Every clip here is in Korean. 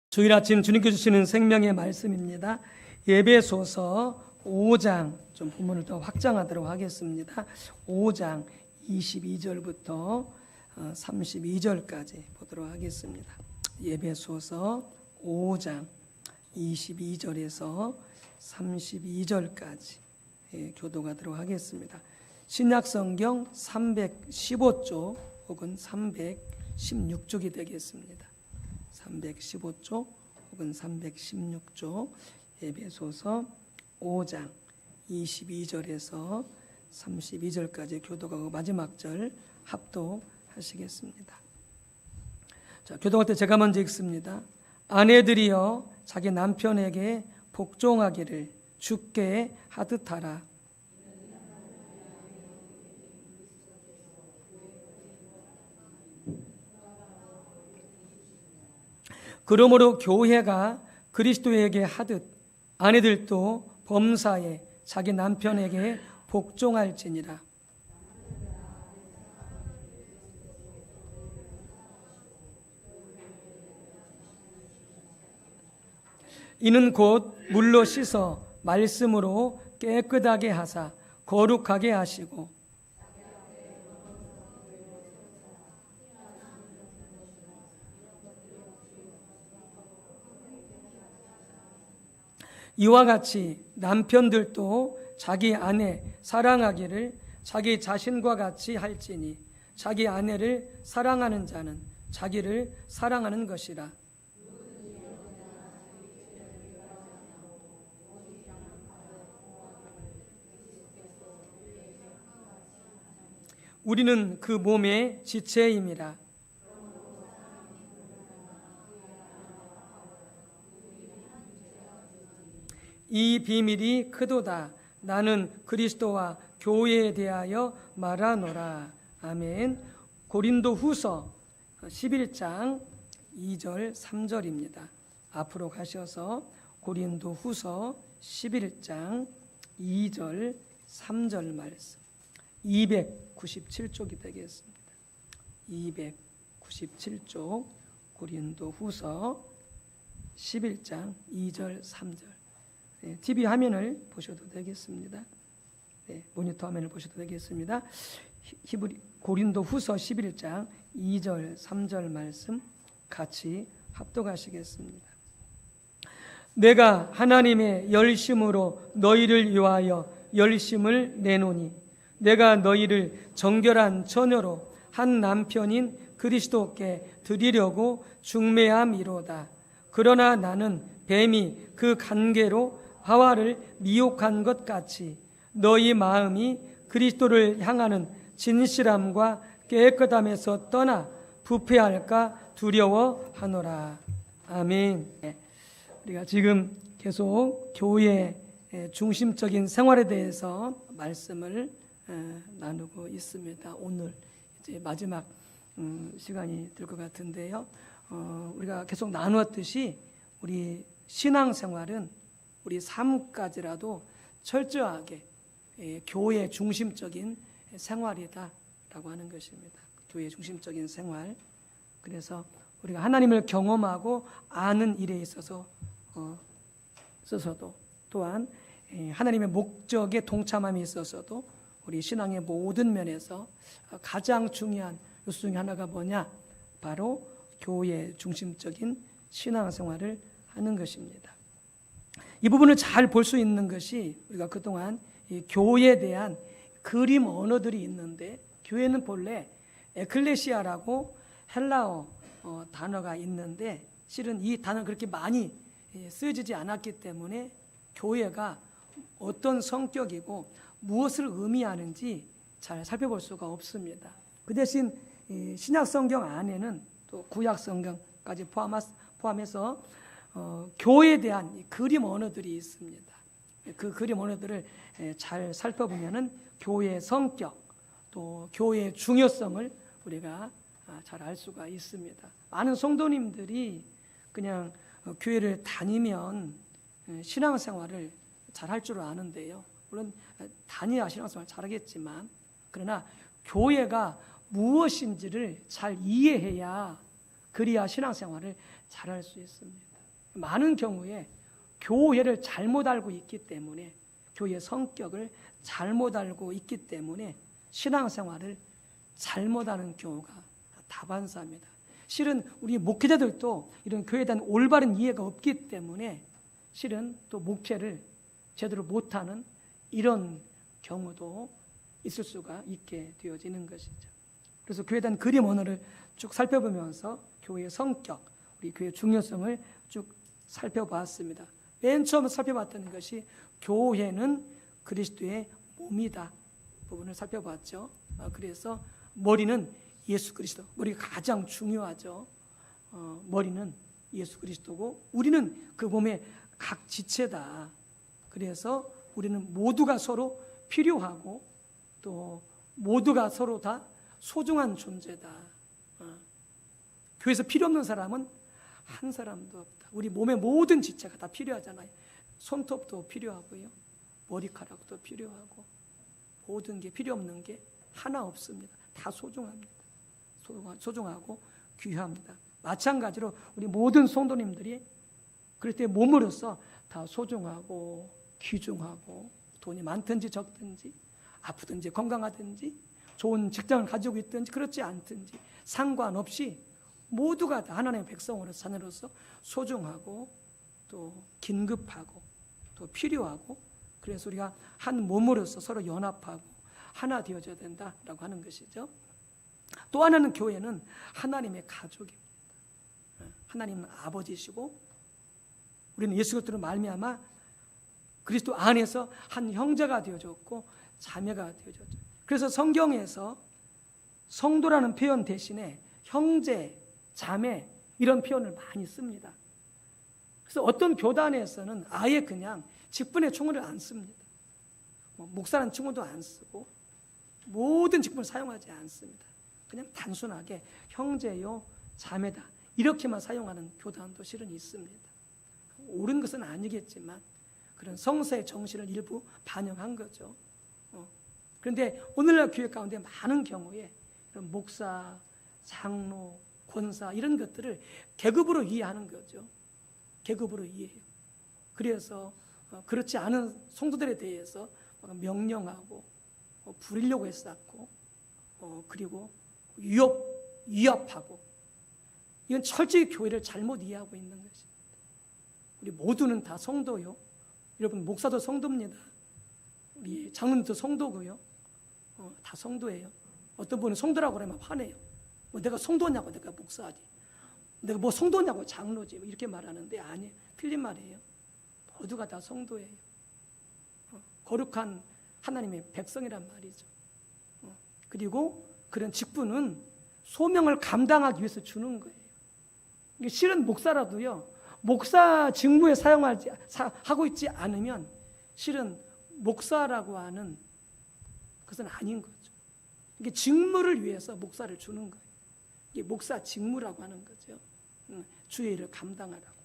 주일 아침 주님께 주시는 생명의 말씀입니다. 에베소서 5장 좀 본문을 더 확장하도록 하겠습니다. 5장 22절부터 32절까지 보도록 하겠습니다. 에베소서 5장 22절에서 32절까지 교독하도록 하겠습니다. 신약성경 315쪽 혹은 316쪽이 되겠습니다. 315쪽 혹은 316쪽 에베소서 5장 22절에서 32절까지 교독하고 마지막 절 합독하시겠습니다. 자, 교독할 때 제가 먼저 읽습니다. 아내들이여 자기 남편에게 복종하기를 주께 하듯하라. 그러므로 교회가 그리스도에게 하듯 아내들도 범사에 자기 남편에게 복종할지니라. 이는 곧 물로 씻어 말씀으로 깨끗하게 하사 거룩하게 하시고 이와 같이 남편들도 자기 아내 사랑하기를 자기 자신과 같이 할지니 자기 아내를 사랑하는 자는 자기를 사랑하는 것이라. 우리는 그 몸의 지체임이라. 이 비밀이 크도다. 나는 그리스도와 교회에 대하여 말하노라. 아멘. 고린도 후서 11장 2절 3절입니다. 앞으로 가셔서 고린도 후서 11장 2절 3절 말씀 297쪽이 되겠습니다. 297쪽 고린도 후서 11장 2절 3절. TV 화면을 보셔도 되겠습니다. 모니터 화면을 보셔도 되겠습니다. 고린도 후서 11장 2절 3절 말씀 같이 합독하시겠습니다. 내가 하나님의 열심으로 너희를 위하여 열심을 내노니 내가 너희를 정결한 처녀로 한 남편인 그리스도께 드리려고 중매함이로다. 그러나 나는 뱀이 그 간계로 하와를 미혹한 것 같이 너희 마음이 그리스도를 향하는 진실함과 깨끗함에서 떠나 부패할까 두려워하노라. 아멘. 우리가 지금 계속 교회의 중심적인 생활에 대해서 말씀을 나누고 있습니다. 오늘 이제 마지막 시간이 될 것 같은데요. 우리가 계속 나누었듯이 우리 신앙생활은 우리 삶까지라도 철저하게 교회 중심적인 생활이다라고 하는 것입니다. 교회 중심적인 생활. 그래서 우리가 하나님을 경험하고 아는 일에 있어서도 또한 하나님의 목적에 동참함에 있어서도 우리 신앙의 모든 면에서 가장 중요한 요소 중에 하나가 뭐냐? 바로 교회 중심적인 신앙생활을 하는 것입니다. 이 부분을 잘 볼 수 있는 것이 우리가 그동안 이 교회에 대한 그림 언어들이 있는데 교회는 본래 에클레시아라고 헬라어 단어가 있는데 실은 이 단어는 그렇게 많이 쓰여지지 않았기 때문에 교회가 어떤 성격이고 무엇을 의미하는지 잘 살펴볼 수가 없습니다. 그 대신 신약성경 안에는 또 구약성경까지 포함해서 교회에 대한 그림 언어들이 있습니다. 그 그림 언어들을 잘 살펴보면은 교회의 성격 또 교회의 중요성을 우리가 잘 알 수가 있습니다. 많은 성도님들이 그냥 교회를 다니면 신앙생활을 잘 할 줄 아는데요. 물론 다니야 신앙생활 잘하겠지만 그러나 교회가 무엇인지를 잘 이해해야 그리야 신앙생활을 잘할 수 있습니다. 많은 경우에 교회를 잘못 알고 있기 때문에, 교회의 성격을 잘못 알고 있기 때문에 신앙생활을 잘못하는 경우가 다반사입니다. 실은 우리 목회자들도 이런 교회에 대한 올바른 이해가 없기 때문에 실은 또 목회를 제대로 못하는 이런 경우도 있을 수가 있게 되어지는 것이죠. 그래서 교회에 대한 그림 언어를 쭉 살펴보면서 교회의 성격, 우리 교회의 중요성을 쭉 살펴봤습니다. 맨 처음 살펴봤던 것이 교회는 그리스도의 몸이다 부분을 살펴봤죠. 그래서 머리는 예수 그리스도, 머리가 가장 중요하죠. 머리는 예수 그리스도고 우리는 그 몸의 각 지체다. 그래서 우리는 모두가 서로 필요하고 또 모두가 서로 다 소중한 존재다. 교회에서 필요 없는 사람은 한 사람도 없다. 우리 몸의 모든 지체가 다 필요하잖아요. 손톱도 필요하고요, 머리카락도 필요하고, 모든 게 필요 없는 게 하나 없습니다. 다 소중합니다. 소중하고 귀합니다. 마찬가지로 우리 모든 성도님들이 그럴 때 몸으로서 다 소중하고 귀중하고, 돈이 많든지 적든지, 아프든지 건강하든지, 좋은 직장을 가지고 있든지 그렇지 않든지 상관없이 모두가 다 하나님의 백성으로서, 자녀로서 소중하고 또 긴급하고 또 필요하고, 그래서 우리가 한 몸으로서 서로 연합하고 하나 되어져야 된다라고 하는 것이죠. 또 하나는 교회는 하나님의 가족입니다. 하나님은 아버지시고 우리는 예수 그리스도로 말미암아 그리스도 안에서 한 형제가 되어졌고 자매가 되어졌죠. 그래서 성경에서 성도라는 표현 대신에 형제, 자매 이런 표현을 많이 씁니다. 그래서 어떤 교단에서는 아예 그냥 직분의 충어를 안 씁니다. 목사라는 충어도 안 쓰고 모든 직분을 사용하지 않습니다. 그냥 단순하게 형제요, 자매다 이렇게만 사용하는 교단도 실은 있습니다. 옳은 것은 아니겠지만 그런 성서의 정신을 일부 반영한 거죠. 그런데 오늘날 교회 가운데 많은 경우에 이런 목사, 장로, 권사 이런 것들을 계급으로 이해하는 거죠. 계급으로 이해해요. 그래서 그렇지 않은 성도들에 대해서 명령하고 부리려고 했었고, 그리고 위협하고, 이건 철저히 교회를 잘못 이해하고 있는 것입니다. 우리 모두는 다 성도요. 여러분 목사도 성도입니다. 우리 장로님도 성도고요. 다 성도예요. 어떤 분은 성도라고 그러면 화내요. 뭐 내가 성도냐고, 내가 목사지. 내가 뭐 성도냐고 장로지. 이렇게 말하는데 아니에요. 틀린 말이에요. 모두가 다 성도예요. 거룩한 하나님의 백성이란 말이죠. 그리고 그런 직분은 소명을 감당하기 위해서 주는 거예요. 이게 실은 목사라도요, 목사 직무에 하고 있지 않으면 실은 목사라고 하는 것은 아닌 거죠. 이게 직무를 위해서 목사를 주는 거예요. 이게 목사 직무라고 하는 거죠. 주의 일을 감당하라고.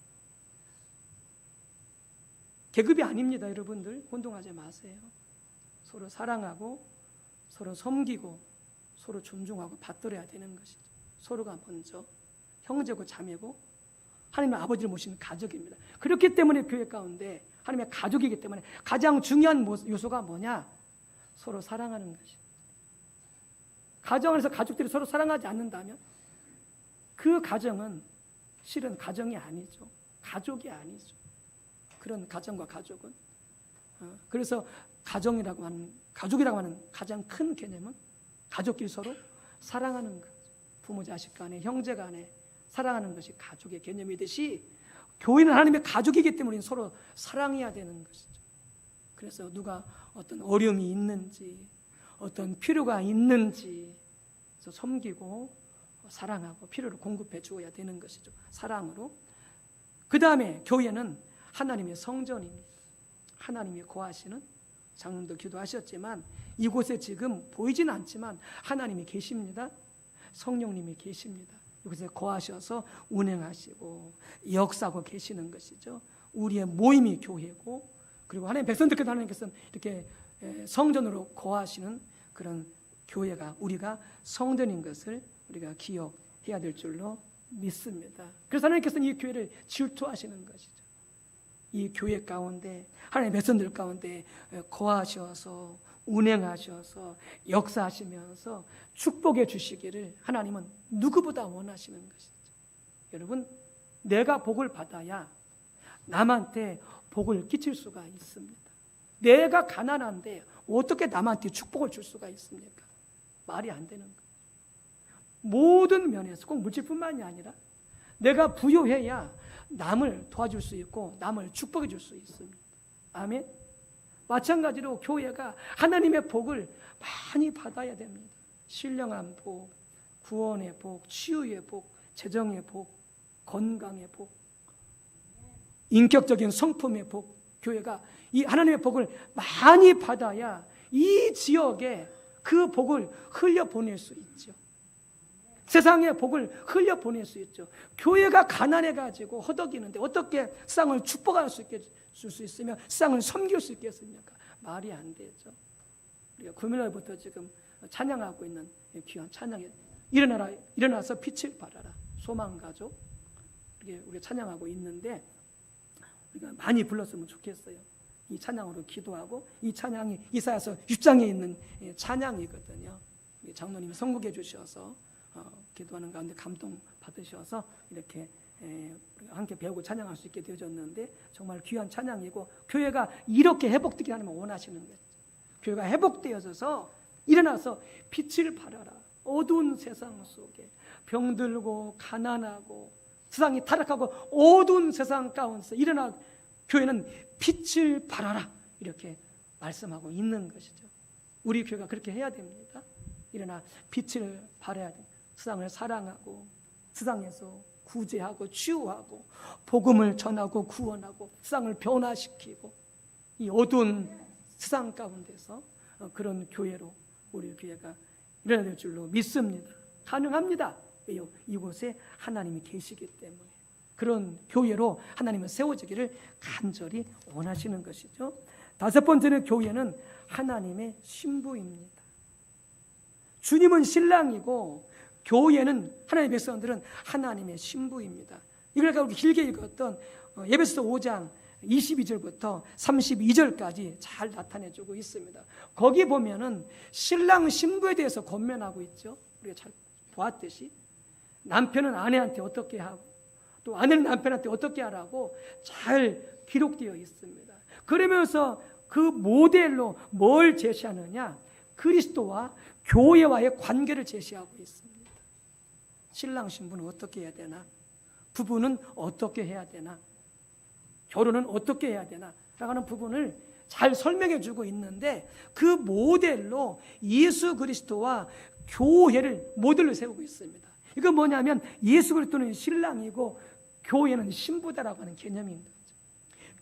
계급이 아닙니다. 여러분들 혼동하지 마세요. 서로 사랑하고 서로 섬기고 서로 존중하고 받들어야 되는 것이죠. 서로가 먼저 형제고 자매고 하나님의 아버지를 모시는 가족입니다. 그렇기 때문에 교회 가운데 하나님의 가족이기 때문에 가장 중요한 요소가 뭐냐? 서로 사랑하는 것입니다. 가정 안에서 가족들이 서로 사랑하지 않는다면 그 가정은 실은 가정이 아니죠. 가족이 아니죠. 그런 가정과 가족은. 그래서 가족이라고 하는 가장 큰 개념은 가족끼리 서로 사랑하는 것. 부모 자식 간에, 형제 간에 사랑하는 것이 가족의 개념이듯이 교회는 하나님의 가족이기 때문에 서로 사랑해야 되는 것이죠. 그래서 누가 어떤 어려움이 있는지, 어떤 필요가 있는지 섬기고 사랑하고 필요를 공급해 주어야 되는 것이죠. 사랑으로. 그 다음에 교회는 하나님의 성전입니다. 하나님이 거하시는, 장로님도 기도하셨지만 이곳에 지금 보이지는 않지만 하나님이 계십니다. 성령님이 계십니다. 여기서 거하셔서 운행하시고 역사하고 계시는 것이죠. 우리의 모임이 교회고, 그리고 하나님 백성들께서 하나님께서는 이렇게 성전으로 거하시는 그런 교회가, 우리가 성전인 것을 우리가 기억해야 될 줄로 믿습니다. 그래서 하나님께서는 이 교회를 질투하시는 것이죠. 이 교회 가운데 하나님의 백성들 가운데 거하셔서 운행하셔서 역사하시면서 축복해 주시기를 하나님은 누구보다 원하시는 것이죠. 여러분, 내가 복을 받아야 남한테 복을 끼칠 수가 있습니다. 내가 가난한데 어떻게 남한테 축복을 줄 수가 있습니까? 말이 안 되는 거예요. 모든 면에서 꼭 물질뿐만이 아니라 내가 부유해야 남을 도와줄 수 있고 남을 축복해 줄 수 있습니다. 아멘. 마찬가지로 교회가 하나님의 복을 많이 받아야 됩니다. 신령한 복, 구원의 복, 치유의 복, 재정의 복, 건강의 복, 인격적인 성품의 복, 교회가 이 하나님의 복을 많이 받아야 이 지역에 그 복을 흘려보낼 수 있죠. 세상의 복을 흘려보낼 수 있죠. 교회가 가난해가지고 허덕이는데 어떻게 세상을 축복할 수 있게 줄 수 있으며 세상을 섬길 수 있겠습니까? 말이 안 되죠. 우리가 금요일부터 지금 찬양하고 있는 귀한 찬양에 일어나서 빛을 발하라, 소망가족, 우리가 찬양하고 있는데 우리가 많이 불렀으면 좋겠어요. 이 찬양으로 기도하고, 이 찬양이 이사야서 6장에 있는 찬양이거든요. 장로님이 선곡해 주셔서 기도하는 가운데 감동 받으셔서 이렇게 함께 배우고 찬양할 수 있게 되어졌는데 정말 귀한 찬양이고, 교회가 이렇게 회복되게 하나님은 원하시는 거죠. 교회가 회복되어져서 일어나서 빛을 발하라. 어두운 세상 속에 병들고 가난하고 세상이 타락하고 어두운 세상 가운데서 일어나 교회는 빛을 발하라, 이렇게 말씀하고 있는 것이죠. 우리 교회가 그렇게 해야 됩니다. 일어나 빛을 발해야 됩니다. 세상을 사랑하고 세상에서 구제하고 치유하고 복음을 전하고 구원하고 세상을 변화시키고 이 어두운 세상 가운데서 그런 교회로 우리 교회가 일어나야 될 줄로 믿습니다. 가능합니다. 왜요? 이곳에 하나님이 계시기 때문에. 그런 교회로 하나님은 세워지기를 간절히 원하시는 것이죠. 다섯 번째는 교회는 하나님의 신부입니다. 주님은 신랑이고 교회는, 하나님의 백성들은 하나님의 신부입니다. 이걸 가지고 길게 읽었던 에베소서 5장 22절부터 32절까지 잘 나타내주고 있습니다. 거기 보면은 신랑 신부에 대해서 권면하고 있죠. 우리가 잘 보았듯이 남편은 아내한테 어떻게 하고 또 아내는 남편한테 어떻게 하라고 잘 기록되어 있습니다. 그러면서 그 모델로 뭘 제시하느냐? 그리스도와 교회와의 관계를 제시하고 있습니다. 신랑 신부는 어떻게 해야 되나? 부부는 어떻게 해야 되나? 결혼은 어떻게 해야 되나? 라는 부분을 잘 설명해 주고 있는데, 그 모델로 예수 그리스도와 교회를 모델로 세우고 있습니다. 이건 뭐냐면 예수 그리스도는 신랑이고 교회는 신부다라고 하는 개념인 거죠.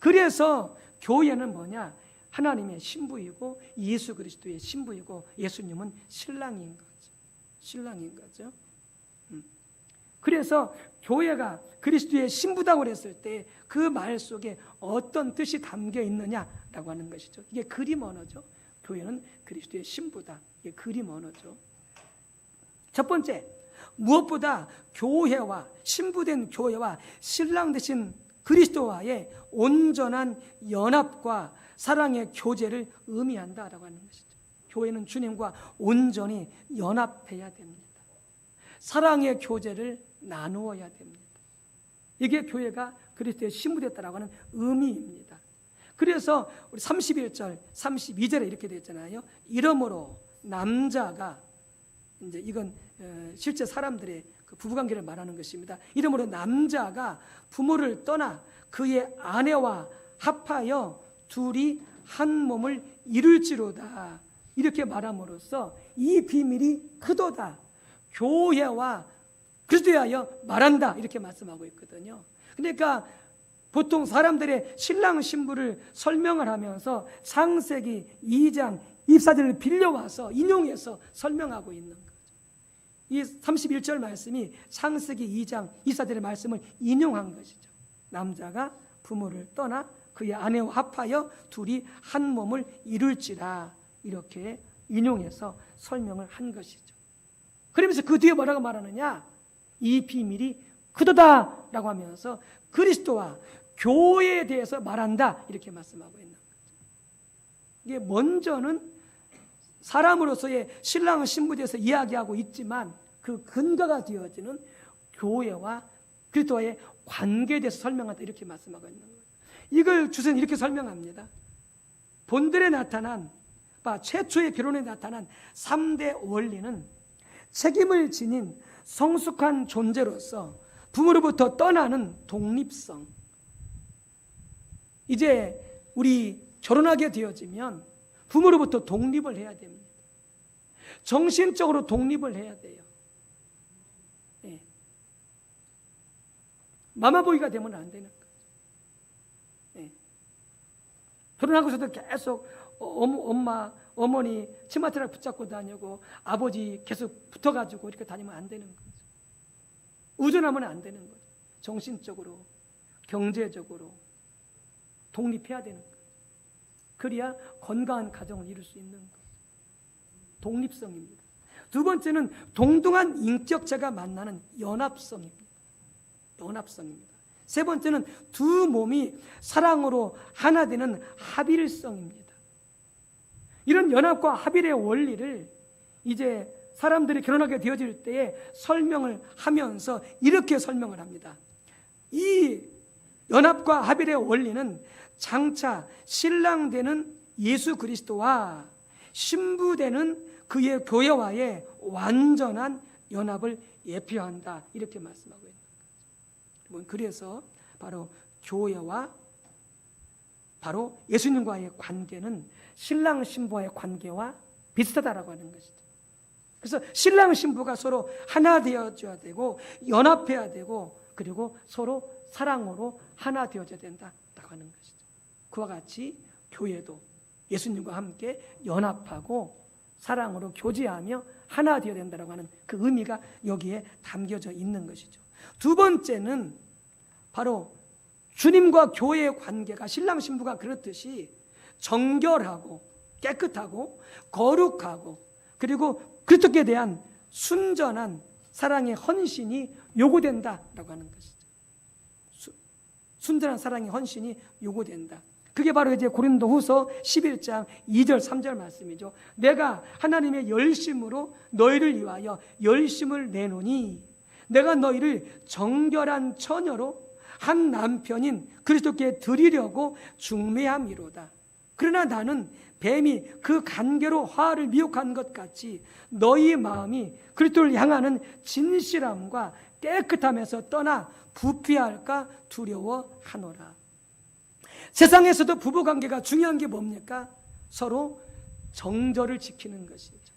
그래서 교회는 뭐냐? 하나님의 신부이고 예수 그리스도의 신부이고 예수님은 신랑인 거죠. 신랑인 거죠. 그래서 교회가 그리스도의 신부다고 했을 때 그 말 속에 어떤 뜻이 담겨 있느냐라고 하는 것이죠. 이게 그림 언어죠. 교회는 그리스도의 신부다. 이게 그림 언어죠. 첫 번째, 무엇보다 교회와 신부된 교회와 신랑 되신 그리스도와의 온전한 연합과 사랑의 교제를 의미한다라고 하는 것이죠. 교회는 주님과 온전히 연합해야 됩니다. 사랑의 교제를 나누어야 됩니다. 이게 교회가 그리스도의 신부됐다라고 하는 의미입니다. 그래서 우리 31절, 32절에 이렇게 되어 있잖아요. 이러므로 남자가, 이제 이건 실제 사람들의 그 부부관계를 말하는 것입니다. 이러므로 남자가 부모를 떠나 그의 아내와 합하여 둘이 한 몸을 이룰지로다. 이렇게 말함으로써 이 비밀이 크도다. 교회와 그리스도에 하여 말한다. 이렇게 말씀하고 있거든요. 그러니까 보통 사람들의 신랑 신부를 설명을 하면서 창세기 2장 24절을 빌려와서 인용해서 설명하고 있는 거죠. 이 31절 말씀이 창세기 2장 24절의 말씀을 인용한 것이죠. 남자가 부모를 떠나 그의 아내와 합하여 둘이 한 몸을 이룰지라, 이렇게 인용해서 설명을 한 것이죠. 그러면서 그 뒤에 뭐라고 말하느냐? 이 비밀이 그도다라고 하면서 그리스도와 교회에 대해서 말한다 이렇게 말씀하고 있는 거죠. 이게 먼저는 사람으로서의 신랑 신부에 대해서 이야기하고 있지만 그 근거가 되어지는 교회와 그리스도와의 관계에 대해서 설명한다 이렇게 말씀하고 있는 거예요. 이걸 주석은 이렇게 설명합니다. 본들에 나타난 최초의 결혼에 나타난 3대 원리는 책임을 지닌 성숙한 존재로서 부모로부터 떠나는 독립성. 이제 우리 결혼하게 되어지면 부모로부터 독립을 해야 됩니다. 정신적으로 독립을 해야 돼요. 네. 마마보이가 되면 안 되는 거죠. 네. 결혼하고서도 계속 어머니 치마트를 붙잡고 다니고 아버지 계속 붙어가지고 이렇게 다니면 안 되는 거죠. 우전하면 안 되는 거죠. 정신적으로, 경제적으로 독립해야 되는 거죠. 그래야 건강한 가정을 이룰 수 있는 거죠. 독립성입니다. 두 번째는 동등한 인격체가 만나는 연합성입니다. 연합성입니다. 세 번째는 두 몸이 사랑으로 하나 되는 합일성입니다. 이런 연합과 합일의 원리를 이제 사람들이 결혼하게 되어질 때에 설명을 하면서 이렇게 설명을 합니다. 이 연합과 합일의 원리는 장차 신랑 되는 예수 그리스도와 신부 되는 그의 교회와의 완전한 연합을 예표한다 이렇게 말씀하고 있는 거죠. 그래서 바로 교회와 바로 예수님과의 관계는 신랑 신부와의 관계와 비슷하다라고 하는 것이죠. 그래서 신랑 신부가 서로 하나 되어줘야 되고 연합해야 되고 그리고 서로 사랑으로 하나 되어져야 된다라고 하는 것이죠. 그와 같이 교회도 예수님과 함께 연합하고 사랑으로 교제하며 하나 되어야 된다라고 하는 그 의미가 여기에 담겨져 있는 것이죠. 두 번째는 바로 주님과 교회의 관계가 신랑 신부가 그렇듯이 정결하고 깨끗하고 거룩하고 그리고 그리스도께 대한 순전한 사랑의 헌신이 요구된다라고 하는 것이죠. 순전한 사랑의 헌신이 요구된다. 그게 바로 이제 고린도후서 11장 2절 3절 말씀이죠. 내가 하나님의 열심으로 너희를 위하여 열심을 내노니 내가 너희를 정결한 처녀로 한 남편인 그리스도께 드리려고 중매함이로다. 그러나 나는 뱀이 그 간계로 화를 미혹한 것 같이 너희 마음이 그리스도를 향하는 진실함과 깨끗함에서 떠나 부패할까 두려워하노라. 세상에서도 부부관계가 중요한 게 뭡니까? 서로 정절을 지키는 것이죠.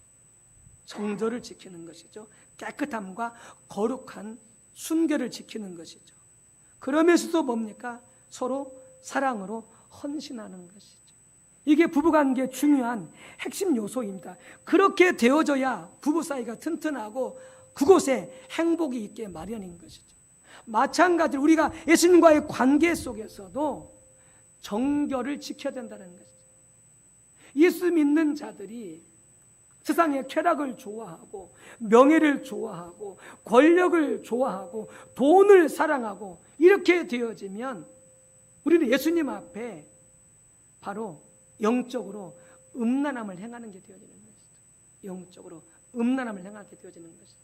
정절을 지키는 것이죠. 깨끗함과 거룩한 순결을 지키는 것이죠. 그러면서도 뭡니까? 서로 사랑으로 헌신하는 것이죠. 이게 부부관계의 중요한 핵심 요소입니다. 그렇게 되어져야 부부 사이가 튼튼하고 그곳에 행복이 있게 마련인 것이죠. 마찬가지로 우리가 예수님과의 관계 속에서도 정결을 지켜야 된다는 것이죠. 예수 믿는 자들이 세상의 쾌락을 좋아하고 명예를 좋아하고 권력을 좋아하고 돈을 사랑하고 이렇게 되어지면 우리는 예수님 앞에 바로 영적으로 음란함을 행하는 게 되어지는 것이죠. 영적으로 음란함을 행하게 되어지는 것이죠.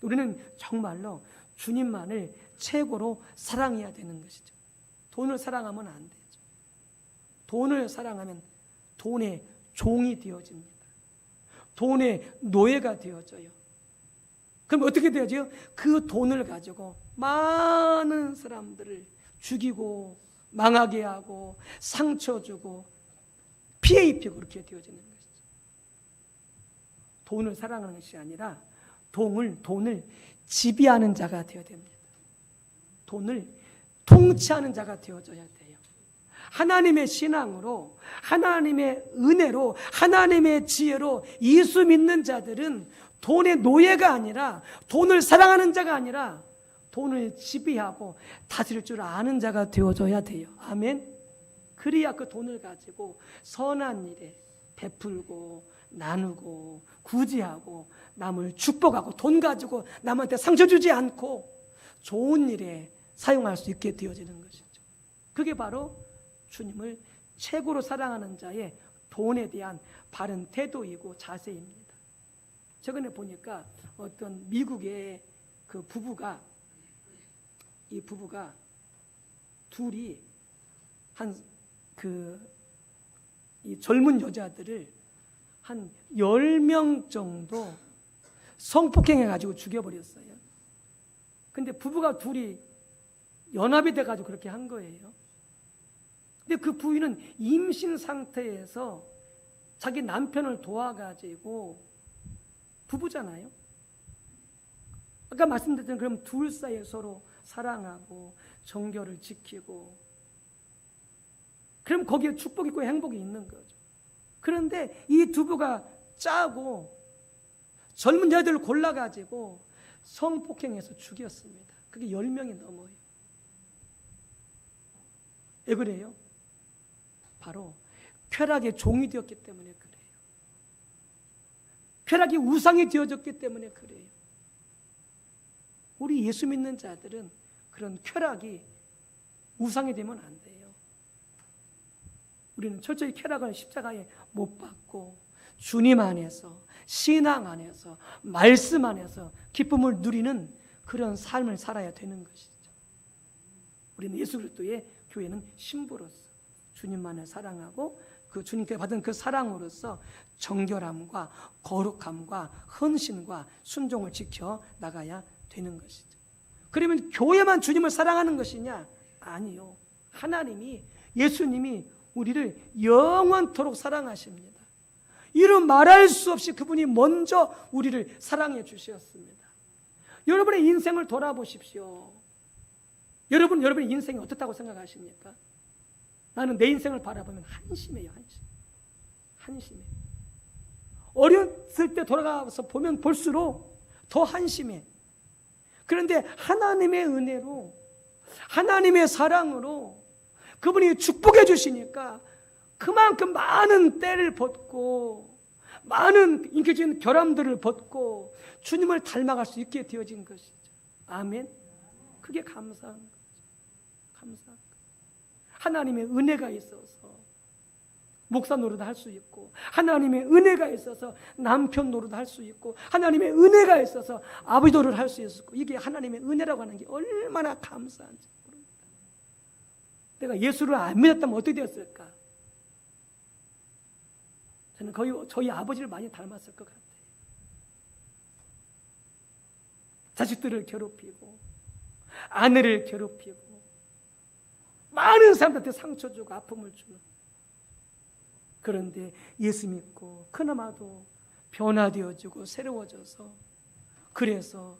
우리는 정말로 주님만을 최고로 사랑해야 되는 것이죠. 돈을 사랑하면 안 되죠. 돈을 사랑하면 돈의 종이 되어집니다. 돈의 노예가 되어져요. 그럼 어떻게 되어져요? 그 돈을 가지고 많은 사람들을 죽이고 망하게 하고 상처 주고 피해 입히고 그렇게 되어지는 것이죠. 돈을 사랑하는 것이 아니라 돈을 지배하는 자가 되어야 됩니다. 돈을 통치하는 자가 되어져야 돼요. 하나님의 신앙으로 하나님의 은혜로 하나님의 지혜로 예수 믿는 자들은 돈의 노예가 아니라 돈을 사랑하는 자가 아니라 돈을 지배하고 다스릴 줄 아는 자가 되어져야 돼요. 아멘. 그래야 그 돈을 가지고 선한 일에 베풀고 나누고 구제하고 남을 축복하고 돈 가지고 남한테 상처 주지 않고 좋은 일에 사용할 수 있게 되어지는 것이죠. 그게 바로 주님을 최고로 사랑하는 자의 돈에 대한 바른 태도이고 자세입니다. 최근에 보니까 어떤 미국의 그 부부가, 이 부부가 둘이 이 젊은 여자들을 한 10명 정도 성폭행해가지고 죽여버렸어요. 근데 부부가 둘이 연합이 돼가지고 그렇게 한 거예요. 근데 그 부인은 임신 상태에서 자기 남편을 도와가지고, 부부잖아요. 아까 말씀드렸던 그럼 둘 사이에 서로 사랑하고 정결을 지키고, 그럼 거기에 축복이 있고 행복이 있는 거죠. 그런데 이 두부가 짜고 젊은 여자들을 골라가지고 성폭행해서 죽였습니다. 그게 10명이 넘어요. 왜 그래요? 바로 쾌락의 종이 되었기 때문에 그래요. 쾌락이 우상이 되어졌기 때문에 그래요. 우리 예수 믿는 자들은 그런 쾌락이 우상이 되면 안 돼요. 우리는 철저히 쾌락을 십자가에 못 박고 주님 안에서, 신앙 안에서, 말씀 안에서 기쁨을 누리는 그런 삶을 살아야 되는 것이죠. 우리는 예수 그리스도의 교회는 신부로서 주님만을 사랑하고 그 주님께 받은 그 사랑으로서 정결함과 거룩함과 헌신과 순종을 지켜 나가야 되는 것이죠. 그러면 교회만 주님을 사랑하는 것이냐? 아니요. 하나님이, 예수님이 우리를 영원토록 사랑하십니다. 이루 말할 수 없이 그분이 먼저 우리를 사랑해 주셨습니다. 여러분의 인생을 돌아보십시오. 여러분의 인생이 어떻다고 생각하십니까? 나는 내 인생을 바라보면 한심해요. 한심해. 어렸을 때 돌아가서 보면 볼수록 더 한심해. 그런데 하나님의 은혜로, 하나님의 사랑으로 그분이 축복해 주시니까 그만큼 많은 때를 벗고 많은 인격적인 결함들을 벗고 주님을 닮아갈 수 있게 되어진 것이죠. 아멘. 그게 감사한 거죠. 감사한 거. 하나님의 은혜가 있어서 목사 노릇을 할 수 있고, 하나님의 은혜가 있어서 남편 노릇을 할 수 있고, 하나님의 은혜가 있어서 아버지 노릇을 할 수 있고, 이게 하나님의 은혜라고 하는 게 얼마나 감사한지 모릅니다. 내가 예수를 안 믿었다면 어떻게 되었을까? 저는 거의 저희 아버지를 많이 닮았을 것 같아요. 자식들을 괴롭히고 아내를 괴롭히고 많은 사람들한테 상처 주고 아픔을 주는. 그런데 예수 믿고 그나마도 변화되어지고 새로워져서, 그래서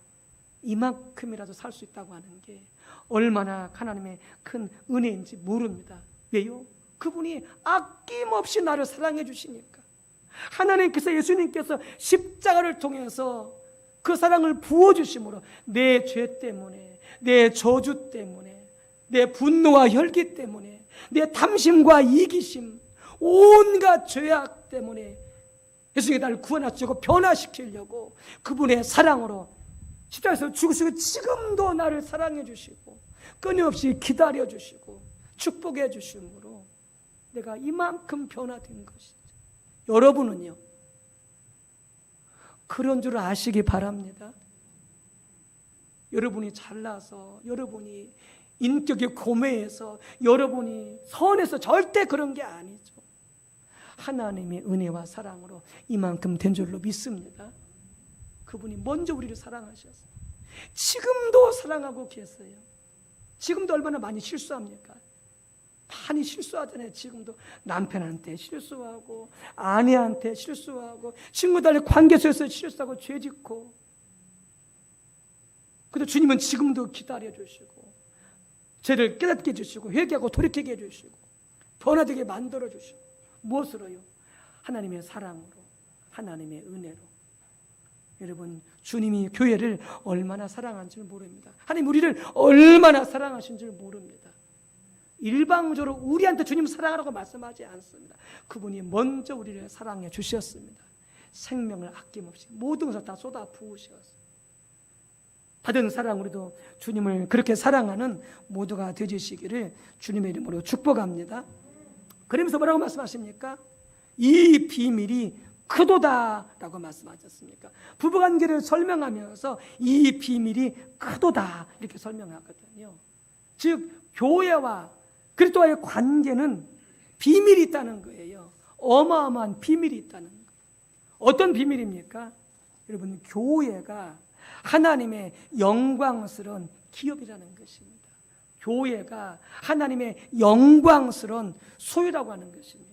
이만큼이라도 살 수 있다고 하는 게 얼마나 하나님의 큰 은혜인지 모릅니다. 왜요? 그분이 아낌없이 나를 사랑해 주시니까. 하나님께서, 예수님께서 십자가를 통해서 그 사랑을 부어주심으로 내 죄 때문에, 내 저주 때문에, 내 분노와 혈기 때문에, 내 탐심과 이기심, 온갖 죄악 때문에 예수님이 나를 구원하시고 변화시키려고 그분의 사랑으로 십자가에서 죽으시고 지금도 나를 사랑해 주시고 끊임없이 기다려 주시고 축복해 주심으로 내가 이만큼 변화된 것이죠. 여러분은요? 그런 줄 아시기 바랍니다. 여러분이 잘나서, 여러분이 인격이 고매해서, 여러분이 선해서 절대 그런 게 아니죠. 하나님의 은혜와 사랑으로 이만큼 된 줄로 믿습니다. 그분이 먼저 우리를 사랑하셨어요. 지금도 사랑하고 계세요. 지금도 얼마나 많이 실수합니까? 많이 실수하잖아요. 지금도 남편한테 실수하고 아내한테 실수하고 친구들의 관계 속에서 실수하고 죄짓고, 그래도 주님은 지금도 기다려 주시고 죄를 깨닫게 해주시고 회개하고 돌이키게 해주시고 변화되게 만들어 주시고, 무엇으로요? 하나님의 사랑으로, 하나님의 은혜로. 여러분, 주님이 교회를 얼마나 사랑하는지 모릅니다. 하나님 우리를 얼마나 사랑하신지 모릅니다. 일방적으로 우리한테 주님 사랑하라고 말씀하지 않습니다. 그분이 먼저 우리를 사랑해 주셨습니다. 생명을 아낌없이 모든 것을 다 쏟아 부으셨어요. 받은 사랑, 우리도 주님을 그렇게 사랑하는 모두가 되주시기를 주님의 이름으로 축복합니다. 그러면서 뭐라고 말씀하십니까? 이 비밀이 크도다라고 말씀하셨습니까? 부부관계를 설명하면서 이 비밀이 크도다 이렇게 설명하거든요. 즉 교회와 그리스도와의 관계는 비밀이 있다는 거예요. 어마어마한 비밀이 있다는 거예요. 어떤 비밀입니까? 여러분, 교회가 하나님의 영광스러운 기업이라는 것입니다. 교회가 하나님의 영광스러운 소유라고 하는 것입니다.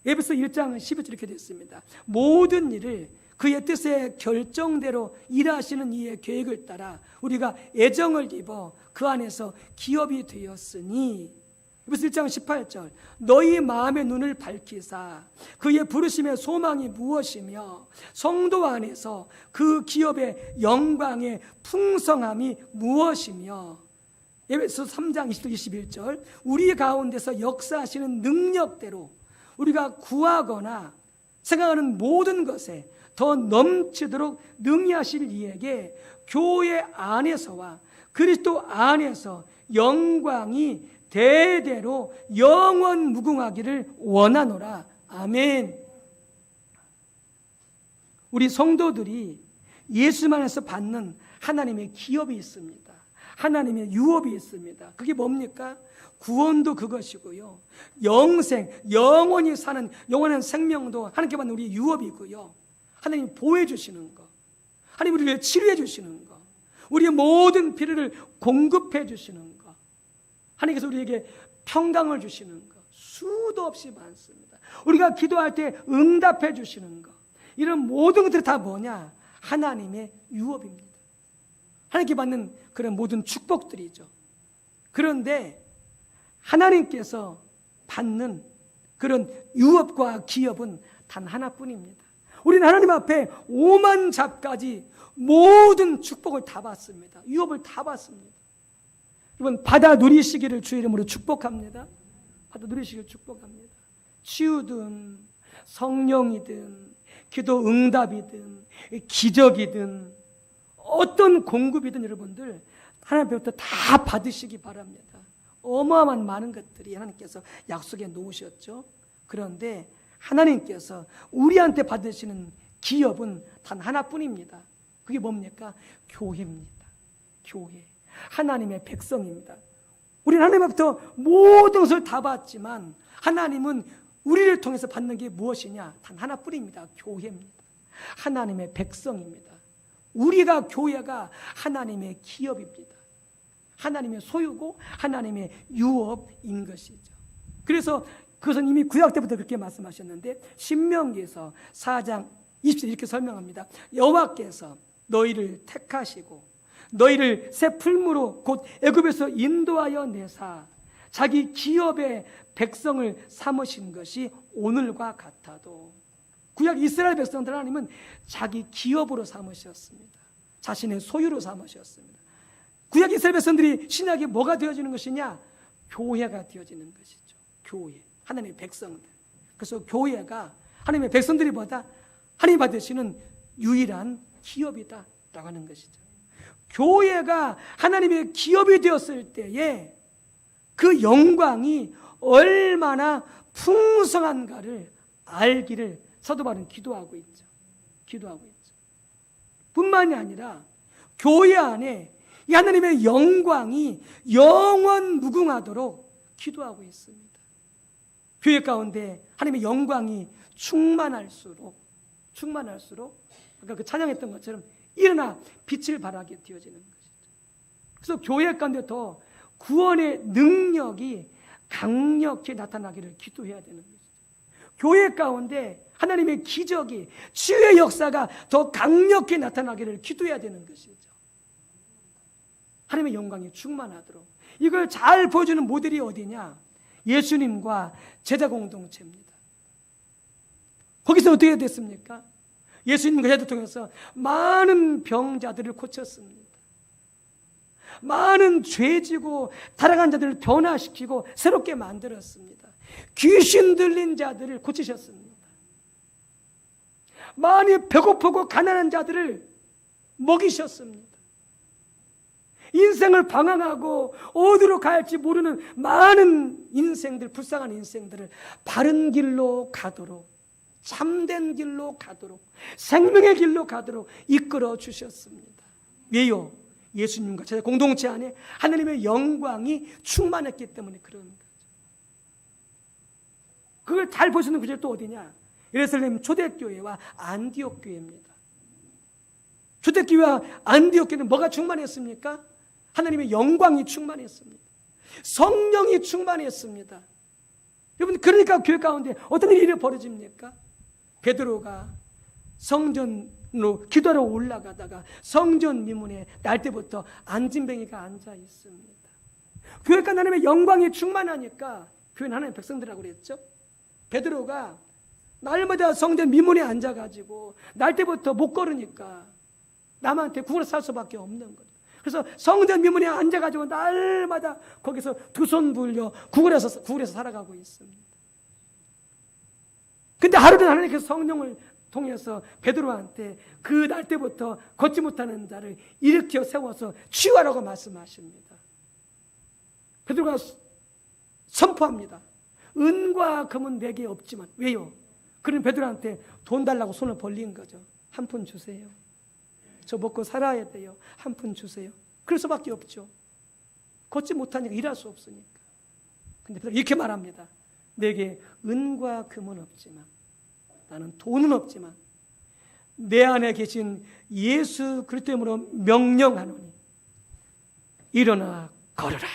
에베소 1장 12절 이렇게 됐습니다. 모든 일을 그의 뜻의 결정대로 일하시는 이의 계획을 따라 우리가 애정을 입어 그 안에서 기업이 되었으니, 에베소 1장 18절, 너희 마음의 눈을 밝히사 그의 부르심의 소망이 무엇이며 성도 안에서 그 기업의 영광의 풍성함이 무엇이며, 에베소 3장 20절 21절, 우리 가운데서 역사하시는 능력대로 우리가 구하거나 생각하는 모든 것에 더 넘치도록 능히 하실 이에게 교회 안에서와 그리스도 안에서 영광이 대대로 영원 무궁하기를 원하노라. 아멘. 우리 성도들이 예수만에서 받는 하나님의 기업이 있습니다. 하나님의 유업이 있습니다. 그게 뭡니까? 구원도 그것이고요, 영생, 영원히 사는 영원한 생명도 하나님께 받는 우리의 유업이고요, 하나님이 보호해 주시는 거, 하나님 우리를 치료해 주시는 거, 우리의 모든 필요를 공급해 주시는 거, 하나님께서 우리에게 평강을 주시는 거 수도 없이 많습니다. 우리가 기도할 때 응답해 주시는 거, 이런 모든 것들이 다 뭐냐? 하나님의 유업입니다. 하나님께 받는 그런 모든 축복들이죠. 그런데 하나님께서 받는 그런 유업과 기업은 단 하나뿐입니다. 우리는 하나님 앞에 오만 잡까지 모든 축복을 다 받습니다. 유업을 다 받습니다. 여러분, 받아 누리시기를 주의 이름으로 축복합니다. 받아 누리시기를 축복합니다. 치유든 성령이든 기도 응답이든 기적이든 어떤 공급이든 여러분들 하나님 앞에부터 다 받으시기 바랍니다. 어마어마한 많은 것들이 하나님께서 약속해 놓으셨죠. 그런데 하나님께서 우리한테 받으시는 기업은 단 하나뿐입니다. 그게 뭡니까? 교회입니다. 교회, 하나님의 백성입니다. 우리는 하나님 앞부터 모든 것을 다 받지만 하나님은 우리를 통해서 받는 게 무엇이냐? 단 하나뿐입니다. 교회입니다. 하나님의 백성입니다. 우리가, 교회가 하나님의 기업입니다. 하나님의 소유고 하나님의 유업인 것이죠. 그래서 그것은 이미 구약 때부터 그렇게 말씀하셨는데, 신명기에서 4장 20절 이렇게 설명합니다. 여호와께서 너희를 택하시고 너희를 새 풀무로 곧 애굽에서 인도하여 내사 자기 기업의 백성을 삼으신 것이 오늘과 같아도, 구약 이스라엘 백성들 하나님은 자기 기업으로 삼으셨습니다. 자신의 소유로 삼으셨습니다. 구약 이스라엘 백성들이 신약이 뭐가 되어지는 것이냐? 교회가 되어지는 것이죠. 교회, 하나님의 백성들. 그래서 교회가 하나님의 백성들이 보다 하나님이 받으시는 유일한 기업이다 라고 하는 것이죠. 교회가 하나님의 기업이 되었을 때에 그 영광이 얼마나 풍성한가를 알기를 사도 바울은 기도하고 있죠. 기도하고 있죠. 뿐만이 아니라 교회 안에 이 하나님의 영광이 영원 무궁하도록 기도하고 있습니다. 교회 가운데 하나님의 영광이 충만할수록 아까 그 찬양했던 것처럼 일어나 빛을 발하게 되어지는 것이죠. 그래서 교회 가운데 더 구원의 능력이 강력히 나타나기를 기도해야 되는 것이죠. 교회 가운데 하나님의 기적이, 치유의 역사가 더 강력히 나타나기를 기도해야 되는 것이죠. 하나님의 영광이 충만하도록. 이걸 잘 보여주는 모델이 어디냐? 예수님과 제자 공동체입니다. 거기서 어떻게 됐습니까? 예수님과 제자를 통해서 많은 병자들을 고쳤습니다. 많은 죄지고 타락한 자들을 변화시키고 새롭게 만들었습니다. 귀신 들린 자들을 고치셨습니다. 많이 배고프고 가난한 자들을 먹이셨습니다. 인생을 방황하고 어디로 갈지 모르는 많은 인생들, 불쌍한 인생들을 바른 길로 가도록, 참된 길로 가도록, 생명의 길로 가도록 이끌어 주셨습니다. 왜요? 예수님과 제자 공동체 안에 하나님의 영광이 충만했기 때문에 그런 거죠. 그걸 잘 보시는 구절이 또 어디냐? 예루살렘 초대교회와 안디옥 교회입니다. 초대교회와 안디옥 교회는 뭐가 충만했습니까? 하나님의 영광이 충만했습니다. 성령이 충만했습니다. 여러분, 그러니까 교회 가운데 어떤 일이 벌어집니까? 베드로가 성전으로 기도하러 올라가다가 성전 미문에 날 때부터 안진뱅이가 앉아 있습니다. 교회가 하나님의 영광이 충만하니까, 교회는 하나님의 백성들이라고 그랬죠. 베드로가 날마다 성전 미문에 앉아가지고 날 때부터 못 걸으니까 남한테 구걸을 살 수밖에 없는 거죠. 그래서 성전 미문에 앉아가지고 날마다 거기서 두 손 불려 구걸해서 살아가고 있습니다. 근데 하루는 하나님께서 성령을 통해서 베드로한테 그 날 때부터 걷지 못하는 자를 일으켜 세워서 치유하라고 말씀하십니다. 베드로가 선포합니다. 은과 금은 내게 없지만. 왜요? 그런 베드로한테 돈 달라고 손을 벌린 거죠. 한 푼 주세요. 저 먹고 살아야 돼요. 한 푼 주세요. 그럴 수밖에 없죠. 걷지 못하니까 일할 수 없으니까. 근데 베드로 이렇게 말합니다. 내게 은과 금은 없지만, 나는 돈은 없지만 내 안에 계신 예수 그리스도로 명령하노니 일어나 걸으라.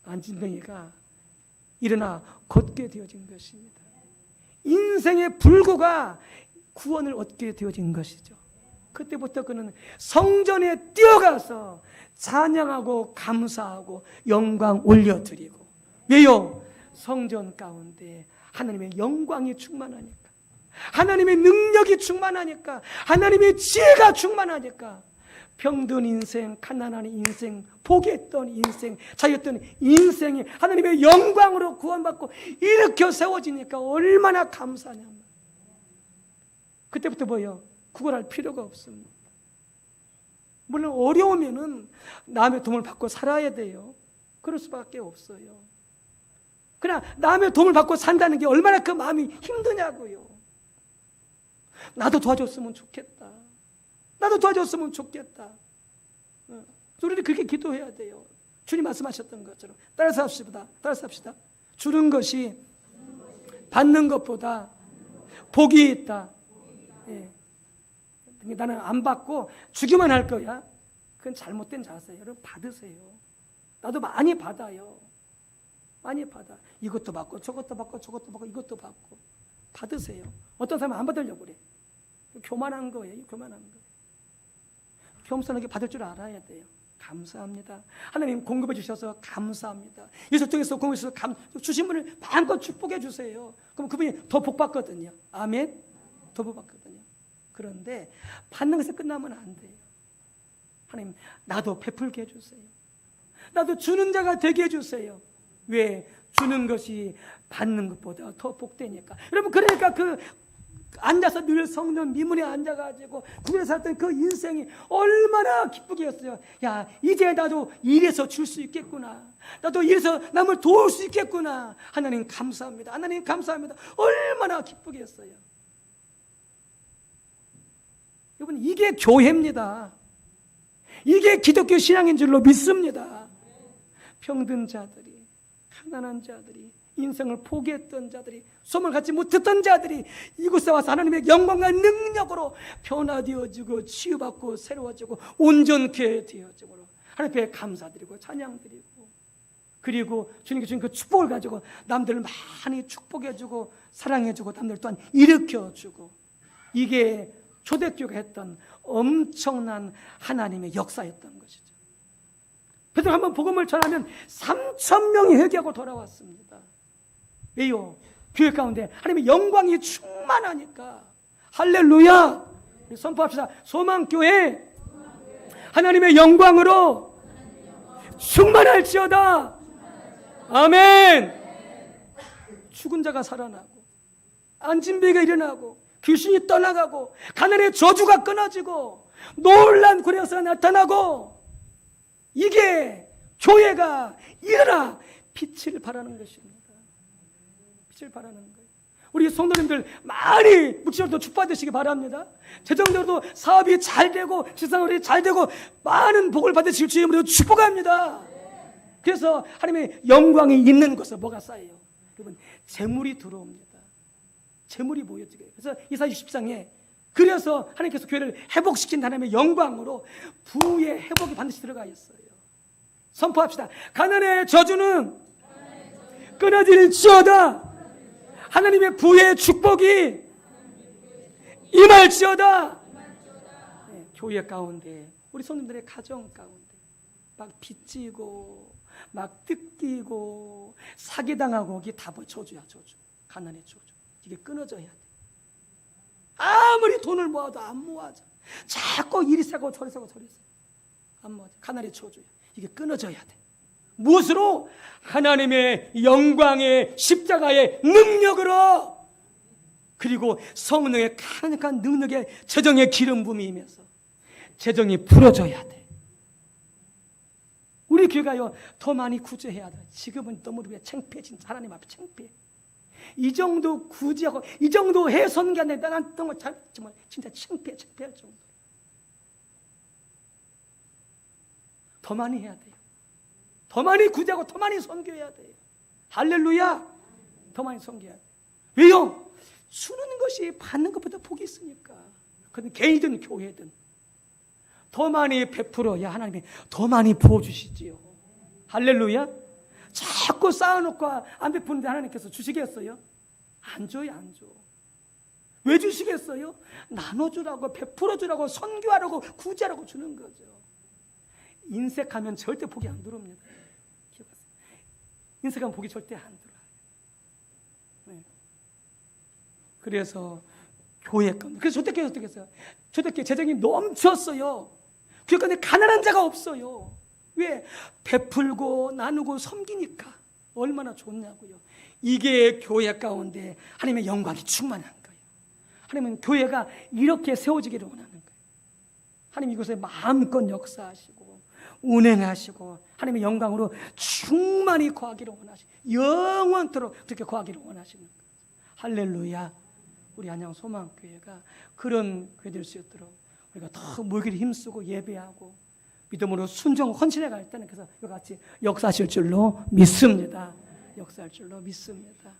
안진뱅이가 일어나 걷게 되어진 것입니다. 인생의 불구가 구원을 얻게 되어진 것이죠. 그때부터 그는 성전에 뛰어가서 찬양하고 감사하고 영광 올려드리고. 왜요? 성전 가운데 하나님의 영광이 충만하니까, 하나님의 능력이 충만하니까, 하나님의 지혜가 충만하니까 병든 인생, 가난한 인생, 포기했던 인생, 자유했던 인생이 하나님의 영광으로 구원받고 일으켜 세워지니까 얼마나 감사하냐면, 그때부터 뭐예요? 구걸할 필요가 없습니다. 물론 어려우면은 남의 도움을 받고 살아야 돼요. 그럴 수밖에 없어요. 그러나 남의 도움을 받고 산다는 게 얼마나 그 마음이 힘드냐고요. 나도 도와줬으면 좋겠다. 나도 도와줬으면 좋겠다. 우리는 그렇게 기도해야 돼요. 주님 말씀하셨던 것처럼 따라서 합시다. 주는 것이 받는 것보다 복이 있다. 예. 나는 안 받고 주기만 할 거야. 그건 잘못된 자세예요. 여러분, 받으세요. 나도 많이 받아요. 많이 받아. 이것도 받고 저것도 받고 저것도 받고 이것도 받고. 받으세요. 어떤 사람은 안 받으려고 그래. 교만한 거예요. 교만한 거예요. 겸손하게 받을 줄 알아야 돼요. 감사합니다. 하나님 공급해 주셔서 감사합니다. 예수 통해서 공급해 주셔서 주신 분을 마음껏 축복해 주세요. 그럼 그분이 더 복 받거든요. 아멘. 더 복 받거든요. 그런데 받는 것에 끝나면 안 돼요. 하나님, 나도 베풀게 해주세요. 나도 주는 자가 되게 해주세요. 왜? 주는 것이 받는 것보다 더 복되니까. 여러분, 그러니까 그 앉아서 늘 성전 미문에 앉아가지고 구별에 살던 그 인생이 얼마나 기쁘게 했어요. 야, 이제 나도 일해서 줄 수 있겠구나. 나도 일해서 남을 도울 수 있겠구나. 하나님 감사합니다. 하나님 감사합니다. 얼마나 기쁘게 했어요. 여러분, 이게 교회입니다. 이게 기독교 신앙인 줄로 믿습니다. 병든 자들이, 가난한 자들이, 인생을 포기했던 자들이, 소망을 갖지 못했던 자들이 이곳에 와서 하나님의 영광과 능력으로 변화되어지고 치유받고 새로워지고 온전케 되어지고 하나님 앞에 감사드리고 찬양드리고, 그리고 주님께 주신 그 축복을 가지고 남들을 많이 축복해주고 사랑해주고 남들 또한 일으켜주고, 이게 초대교회가 했던 엄청난 하나님의 역사였던 것이죠. 베드로가 한번 복음을 전하면 3,000명이 회개하고 돌아왔습니다. 왜요? 교회 가운데 하나님의 영광이 충만하니까. 할렐루야! 선포합시다. 소망교회 하나님의 영광으로 충만할지어다. 아멘. 죽은 자가 살아나고, 안진뱅이가 일어나고, 귀신이 떠나가고, 가난의 저주가 끊어지고, 놀란 구력사가 나타나고, 이게 교회가 일어나 빛을 발하는 것입니다. 빛을 발하는 거예요. 우리 성도님들 많이 묵시로도 축복받으시기 바랍니다. 재정적으로도 사업이 잘 되고 지상으로 잘 되고 많은 복을 받으실 주 이름으로 축복합니다. 그래서 하나님의 영광이 있는 곳에 뭐가 쌓여요? 여러분, 재물이 들어옵니다. 재물이 모여지게. 그래서 이사야 60장에 그래서 하나님께서 교회를 회복시킨 하나님의 영광으로 부의 회복이 반드시 들어가 있어요. 선포합시다. 가난의 저주는 끊어질지어다. 하나님의 부의 축복이 임할지어다. 네, 교회 가운데, 우리 손님들의 가정 가운데 막 빚지고 막 뜯기고 사기당하고, 이게 다 저주야. 저주. 가난의 저주. 이게 끊어져야 돼. 아무리 돈을 모아도 안 모아져. 자꾸 이리 세고 저리 세고 저리 세. 안 모아져. 가난의 저주야. 이게 끊어져야 돼. 무엇으로? 하나님의 영광의 십자가의 능력으로, 그리고 성령의 강력한 능력의 재정의 기름 부음이 임해서 재정이 풀어져야 돼. 우리 교회가요, 더 많이 구제해야 돼. 지금은 너무 우리가 창피해. 진짜 하나님 앞에 창피해. 이 정도 구제하고 이 정도 해 선교하는데 난 정말 진짜 창피할 정도. 더 많이 해야 돼요. 더 많이 구제하고 더 많이 선교해야 돼요. 할렐루야. 더 많이 선교해야 돼요. 왜요? 주는 것이 받는 것보다 복이 있으니까. 그건 개인이든 교회든 더 많이 베풀어야 하나님이 더 많이 부어주시지요. 할렐루야. 자꾸 쌓아놓고 안 베푸는데 하나님께서 주시겠어요? 안 줘요. 안 줘. 왜 주시겠어요? 나눠주라고, 베풀어주라고, 선교하라고, 구제하라고 주는 거죠. 인색하면 절대 복이 안 들어옵니다. 기억하세요. 인색하면 복이 절대 안 들어와요. 네. 그래서 교회 가운데, 그래서 초대교회 어떻게 했어요? 초대교회 재정이 넘쳤어요. 교회 가운데 가난한 자가 없어요. 왜? 베풀고 나누고 섬기니까. 얼마나 좋냐고요. 이게 교회 가운데 하나님의 영광이 충만한 거예요. 하나님은 교회가 이렇게 세워지기를 원하는 거예요. 하나님 이곳에 마음껏 역사하시고 운행하시고 하나님의 영광으로 충만히 거하기를 원하시고 영원토록 그렇게 거하기를 원하시는 거예요. 할렐루야. 우리 안양 소망교회가 그런 교회 될 수 있도록 우리가 더 모이기를 힘쓰고 예배하고 믿음으로 순종 헌신해 갈 때는 그래서 이와 같이 역사하실 줄로 믿습니다. 역사할 줄로 믿습니다.